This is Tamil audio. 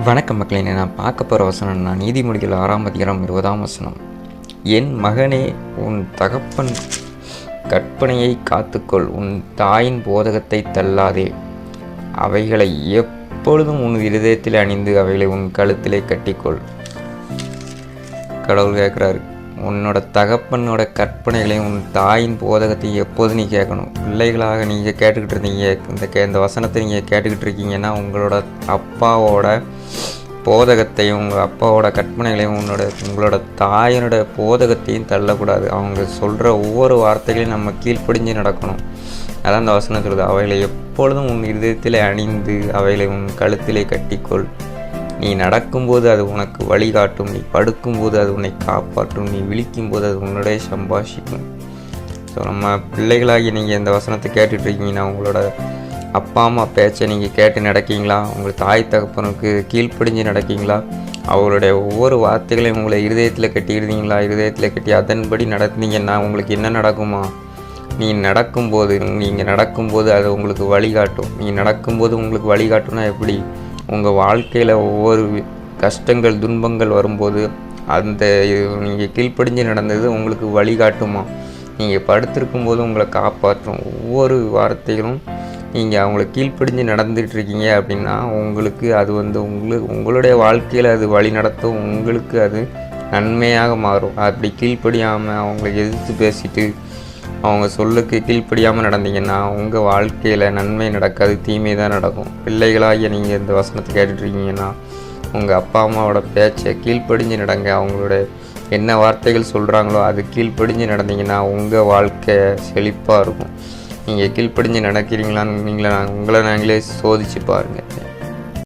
வணக்கம் மக்களே. நான் பார்க்க போகிற வசனம் நான் நீதிமொழிகள் 6ஆம் அதிகாரம் 20ஆம் வசனம். என் மகனே, உன் தகப்பன் கற்பனையை காத்துக்கொள், உன் தாயின் போதகத்தை தள்ளாதே. அவைகளை எப்பொழுதும் உன் இருதயத்தில் அணிந்து அவைகளை உன் கழுத்திலே கட்டிக்கொள். கடவுள் கேட்குறாரு, உன்னோட தகப்பனோட கற்பனைகளையும் உன் தாயின் போதகத்தையும் எப்போதும் நீ கேட்கணும். பிள்ளைகளாக நீங்கள் கேட்டுக்கிட்டு இருந்தீங்க, இந்த வசனத்தை நீங்கள் கேட்டுக்கிட்டு இருக்கீங்கன்னா உங்களோட அப்பாவோட போதகத்தையும் உங்கள் அப்பாவோட கற்பனைகளையும் உங்களோட தாயினோட போதகத்தையும் தள்ளக்கூடாது. அவங்க சொல்கிற ஒவ்வொரு வார்த்தைகளையும் நம்ம கீழ்ப்படிஞ்சு நடக்கணும். அதான் அந்த வசனம் சொல்லுது, அவைகளை எப்பொழுதும் உன் இருதயத்திலே அணிந்து அவைகளை உன் கழுத்திலே கட்டிக்கொள். நீ நடக்கும்போது அது உனக்கு வழிகாட்டும், நீ படுக்கும்போது அது உன்னை காப்பாற்றும், நீ விழிக்கும்போது அது உன்னுடைய சம்பாஷிக்கும். ஸோ நம்ம பிள்ளைகளாகி நீங்கள் இந்த வசனத்தை கேட்டுட்ருக்கீங்கன்னா உங்களோட அப்பா அம்மா பேச்சை நீங்கள் கேட்டு நடக்கீங்களா? உங்கள் தாய் தகப்பனுக்கு கீழ்ப்படிஞ்சு நடக்கீங்களா? அவங்களுடைய ஒவ்வொரு வார்த்தைகளையும் உங்களை இருதயத்தில் கட்டிடுறீங்களா? இருதயத்தில் கட்டி அதன்படி நடந்தீங்கன்னா உங்களுக்கு என்ன நடக்குமா? நீங்கள் நடக்கும்போது அது உங்களுக்கு வழிகாட்டும். நீங்கள் நடக்கும்போது உங்களுக்கு வழிகாட்டும்னா எப்படி? உங்கள் வாழ்க்கையில் ஒவ்வொரு கஷ்டங்கள் துன்பங்கள் வரும்போது நீங்கள் கீழ்ப்படிஞ்சு நடந்தது உங்களுக்கு வழிகாட்டுமா? நீங்கள் படுத்திருக்கும்போது உங்களை காப்பாற்றும். ஒவ்வொரு வார்த்தைகளும் நீங்கள் அவங்கள கீழ்ப்படிஞ்சு நடந்துகிட்ருக்கீங்க அப்படின்னா உங்களுக்கு அது உங்களுடைய வாழ்க்கையில் அது வழி நடத்தும், உங்களுக்கு அது நன்மையாக மாறும். அப்படி கீழ்ப்படியாமல் அவங்கள எதிர்த்து பேசிட்டு அவங்க சொல்லுக்கு கீழ்ப்படியாமல் நடந்தீங்கன்னா உங்கள் வாழ்க்கையில் நன்மை நடக்காது, தீமை தான் நடக்கும். பிள்ளைகளாகிய நீங்கள் இந்த வசனத்தை கேட்டுட்ருக்கீங்கன்னா உங்கள் அப்பா அம்மாவோட பேச்சை கீழ்ப்படிஞ்சு நடங்க. அவங்களோட என்ன வார்த்தைகள் சொல்கிறாங்களோ அது கீழ்ப்படிஞ்சு நடந்தீங்கன்னா உங்கள் வாழ்க்கை செழிப்பாக இருக்கும். நீங்கள் கீழ்ப்படிஞ்சு நடக்கிறீங்களான்னு உங்களை நாங்களே சோதித்து பாருங்கள்.